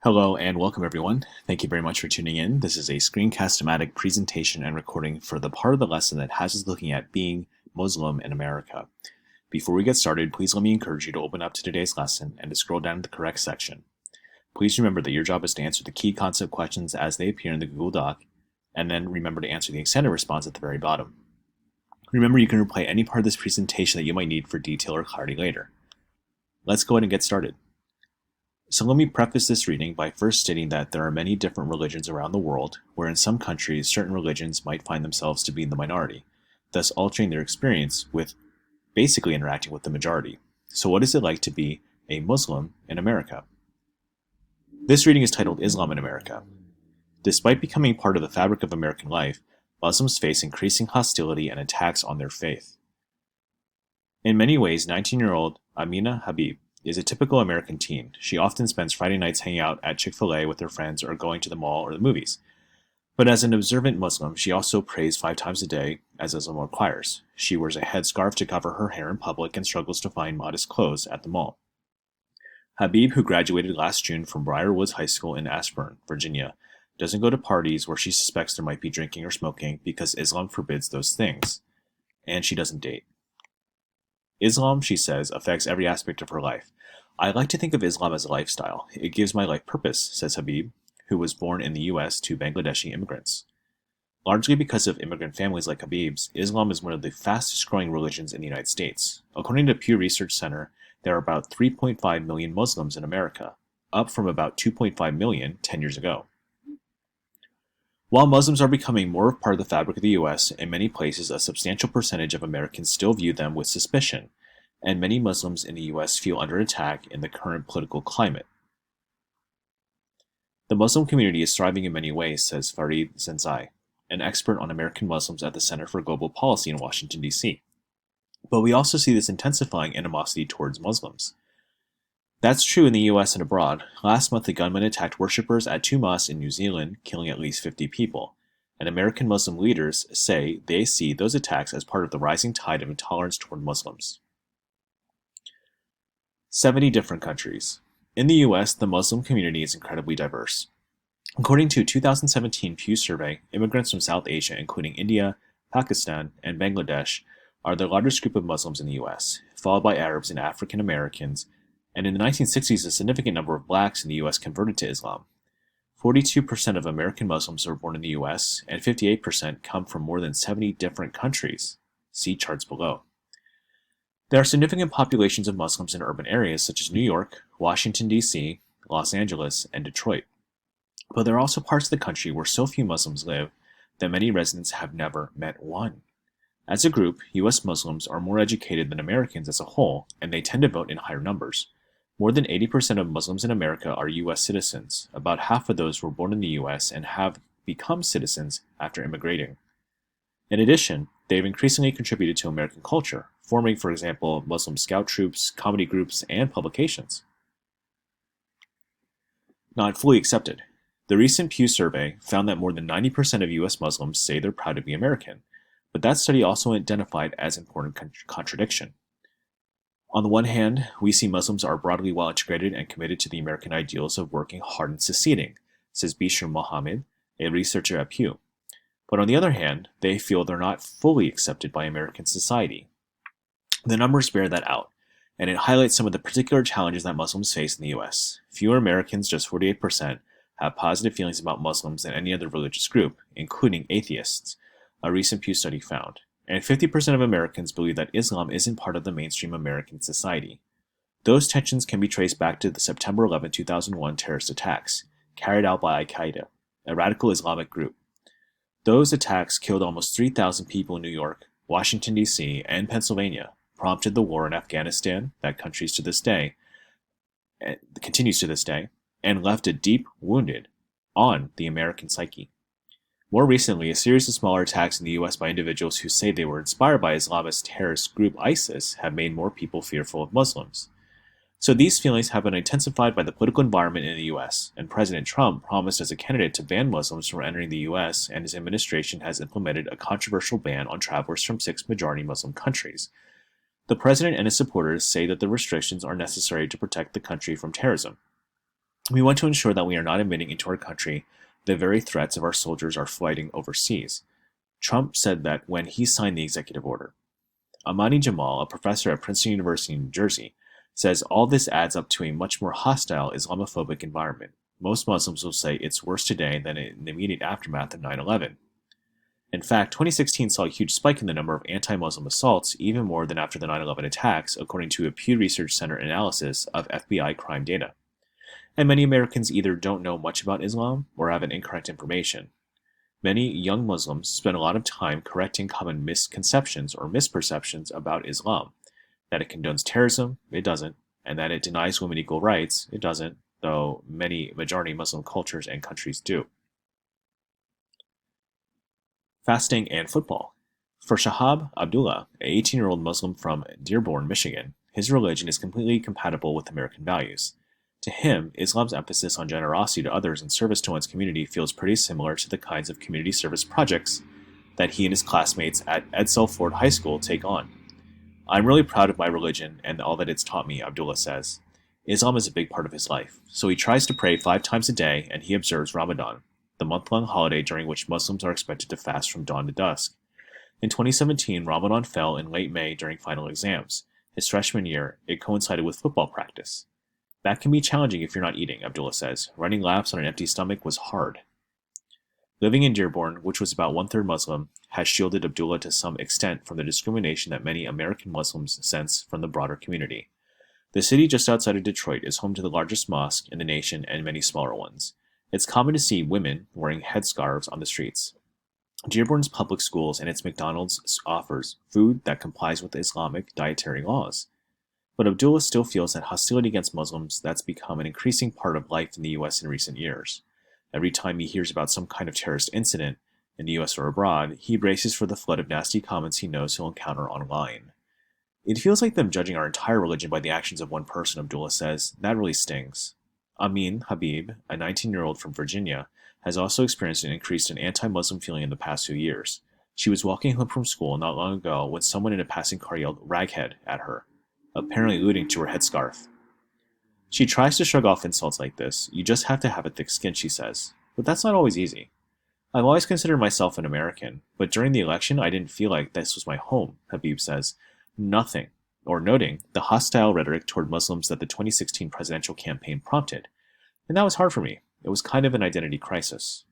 Hello and welcome everyone. Thank you very much for tuning in. This is a screencast-o-matic presentation and recording for the part of the lesson that has us looking at being Muslim in America. Before we get started, please let me encourage you to open up to today's lesson and to scroll down to the correct section. Please remember that your job is to answer the key concept questions as they appear in the Google Doc, and then remember to answer the extended response at the very bottom. Remember, you can replay any part of this presentation that you might need for detail or clarity later. Let's go ahead and get started. So let me preface this reading by first stating that there are many different religions around the world, where in some countries certain religions might find themselves to be in the minority, thus altering their experience with basically interacting with the majority. So what is it like to be a Muslim in America? This reading is titled Islam in America. Despite becoming part of the fabric of American life, Muslims face increasing hostility and attacks on their faith. In many ways, 19-year-old Amina Habib is a typical American teen. She often spends Friday nights hanging out at Chick-fil-A with her friends or going to the mall or the movies. But as an observant Muslim, she also prays 5 times a day, as Islam requires. She wears a headscarf to cover her hair in public and struggles to find modest clothes at the mall. Habib, who graduated last June from Briarwoods High School in Ashburn, Virginia, doesn't go to parties where she suspects there might be drinking or smoking because Islam forbids those things. And she doesn't date. Islam, she says, affects every aspect of her life. I like to think of Islam as a lifestyle. It gives my life purpose, says Habib, who was born in the U.S. to Bangladeshi immigrants. Largely because of immigrant families like Habib's, Islam is one of the fastest growing religions in the United States. According to Pew Research Center, there are about 3.5 million Muslims in America, up from about 2.5 million 10 years ago. While Muslims are becoming more part of the fabric of the U.S., in many places a substantial percentage of Americans still view them with suspicion, and many Muslims in the U.S. feel under attack in the current political climate. The Muslim community is thriving in many ways, says Farid Zenzai, an expert on American Muslims at the Center for Global Policy in Washington, D.C. But we also see this intensifying animosity towards Muslims. That's true in the U.S. and abroad. Last month, a gunman attacked worshippers at 2 mosques in New Zealand, killing at least 50 people. And American Muslim leaders say they see those attacks as part of the rising tide of intolerance toward Muslims. 70 different countries. In the U.S., the Muslim community is incredibly diverse. According to a 2017 Pew survey, immigrants from South Asia, including India, Pakistan, and Bangladesh, are the largest group of Muslims in the U.S., followed by Arabs and African Americans, and in the 1960s, a significant number of blacks in the U.S. converted to Islam. 42% of American Muslims are born in the U.S., and 58% come from more than 70 different countries. See charts below. There are significant populations of Muslims in urban areas such as New York, Washington, D.C., Los Angeles, and Detroit. But there are also parts of the country where so few Muslims live that many residents have never met one. As a group, U.S. Muslims are more educated than Americans as a whole, and they tend to vote in higher numbers. More than 80% of Muslims in America are U.S. citizens. About half of those were born in the U.S. and have become citizens after immigrating. In addition, they've increasingly contributed to American culture, forming, for example, Muslim scout troops, comedy groups, and publications. Not fully accepted. The recent Pew survey found that more than 90% of U.S. Muslims say they're proud to be American, but that study also identified as an important contradiction. On the one hand, we see Muslims are broadly well integrated and committed to the American ideals of working hard and succeeding, says Bishr Mohammed, a researcher at Pew. But on the other hand, they feel they're not fully accepted by American society. The numbers bear that out, and it highlights some of the particular challenges that Muslims face in the U.S. Fewer Americans, just 48%, have positive feelings about Muslims than any other religious group, including atheists, a recent Pew study found. And 50% of Americans believe that Islam isn't part of the mainstream American society. Those tensions can be traced back to the September 11, 2001 terrorist attacks, carried out by Al-Qaeda, a radical Islamic group. Those attacks killed almost 3,000 people in New York, Washington, D.C., and Pennsylvania, prompted the war in Afghanistan that continues to this day, and left a deep wounded on the American psyche. More recently, a series of smaller attacks in the U.S. by individuals who say they were inspired by Islamist terrorist group ISIS have made more people fearful of Muslims. So these feelings have been intensified by the political environment in the U.S., and President Trump promised as a candidate to ban Muslims from entering the U.S., and his administration has implemented a controversial ban on travelers from 6 majority Muslim countries. The president and his supporters say that the restrictions are necessary to protect the country from terrorism. We want to ensure that we are not admitting into our country the very threats of our soldiers are fighting overseas. Trump said that when he signed the executive order. Amani Jamal, a professor at Princeton University in New Jersey, says all this adds up to a much more hostile Islamophobic environment. Most Muslims will say it's worse today than in the immediate aftermath of 9/11. In fact, 2016 saw a huge spike in the number of anti-Muslim assaults, even more than after the 9/11 attacks, according to a Pew Research Center analysis of FBI crime data. And many Americans either don't know much about Islam or have incorrect information. Many young Muslims spend a lot of time correcting common misconceptions or misperceptions about Islam. That it condones terrorism, it doesn't, and that it denies women equal rights, it doesn't, though many majority Muslim cultures and countries do. Fasting and football. For Shahab Abdullah, an 18-year-old Muslim from Dearborn, Michigan, his religion is completely compatible with American values. To him, Islam's emphasis on generosity to others and service to one's community feels pretty similar to the kinds of community service projects that he and his classmates at Edsel Ford High School take on. I'm really proud of my religion and all that it's taught me, Abdullah says. Islam is a big part of his life, so he tries to pray 5 times a day and he observes Ramadan, the month-long holiday during which Muslims are expected to fast from dawn to dusk. In 2017, Ramadan fell in late May during final exams. His freshman year, it coincided with football practice. That can be challenging if you're not eating, Abdullah says. Running laps on an empty stomach was hard. Living in Dearborn, which was about 1/3 Muslim, has shielded Abdullah to some extent from the discrimination that many American Muslims sense from the broader community. The city just outside of Detroit is home to the largest mosque in the nation and many smaller ones. It's common to see women wearing headscarves on the streets. Dearborn's public schools and its McDonald's offers food that complies with Islamic dietary laws. But Abdullah still feels that hostility against Muslims that's become an increasing part of life in the U.S. in recent years. Every time he hears about some kind of terrorist incident, in the U.S. or abroad, he braces for the flood of nasty comments he knows he'll encounter online. It feels like them judging our entire religion by the actions of one person, Abdullah says. That really stings. Amin Habib, a 19-year-old from Virginia, has also experienced an increase in anti-Muslim feeling in the past few years. She was walking home from school not long ago when someone in a passing car yelled "raghead" at her, apparently alluding to her headscarf. She tries to shrug off insults like this. You just have to have a thick skin, she says. But that's not always easy. I've always considered myself an American, but during the election I didn't feel like this was my home, Habib says, noting the hostile rhetoric toward Muslims that the 2016 presidential campaign prompted. And that was hard for me. It was kind of an identity crisis.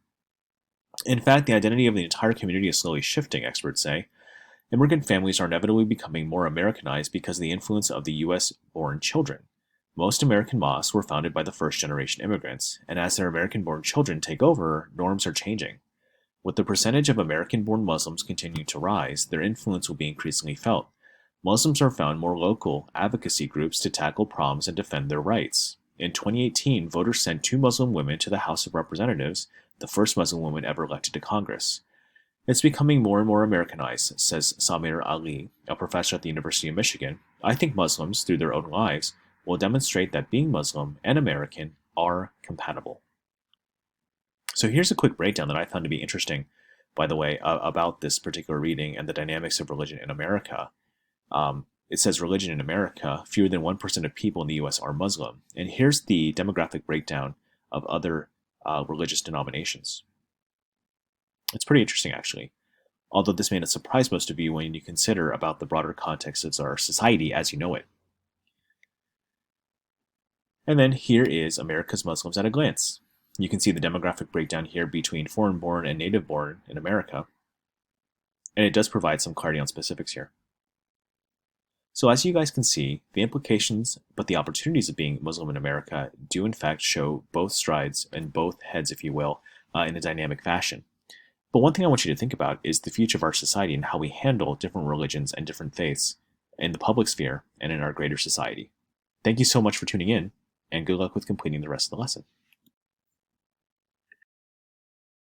In fact, the identity of the entire community is slowly shifting, experts say. Immigrant families are inevitably becoming more Americanized because of the influence of the U.S.-born children. Most American mosques were founded by the first-generation immigrants, and as their American-born children take over, norms are changing. With the percentage of American-born Muslims continuing to rise, their influence will be increasingly felt. Muslims are found more local advocacy groups to tackle problems and defend their rights. In 2018, voters sent 2 Muslim women to the House of Representatives, the first Muslim woman ever elected to Congress. It's becoming more and more Americanized, says Samir Ali, a professor at the University of Michigan. I think Muslims, through their own lives, will demonstrate that being Muslim and American are compatible. So here's a quick breakdown that I found to be interesting, by the way, about this particular reading and the dynamics of religion in America. It says religion in America, fewer than 1% of people in the U.S. are Muslim. And here's the demographic breakdown of other religious denominations. It's pretty interesting, actually, although this may not surprise most of you when you consider about the broader context of our society as you know it. And then here is America's Muslims at a glance. You can see the demographic breakdown here between foreign-born and native-born in America, and it does provide some clarity on specifics here. So as you guys can see, the implications, but the opportunities of being Muslim in America do in fact show both strides and both heads, if you will, in a dynamic fashion. But one thing I want you to think about is the future of our society and how we handle different religions and different faiths in the public sphere and in our greater society. Thank you so much for tuning in, and good luck with completing the rest of the lesson.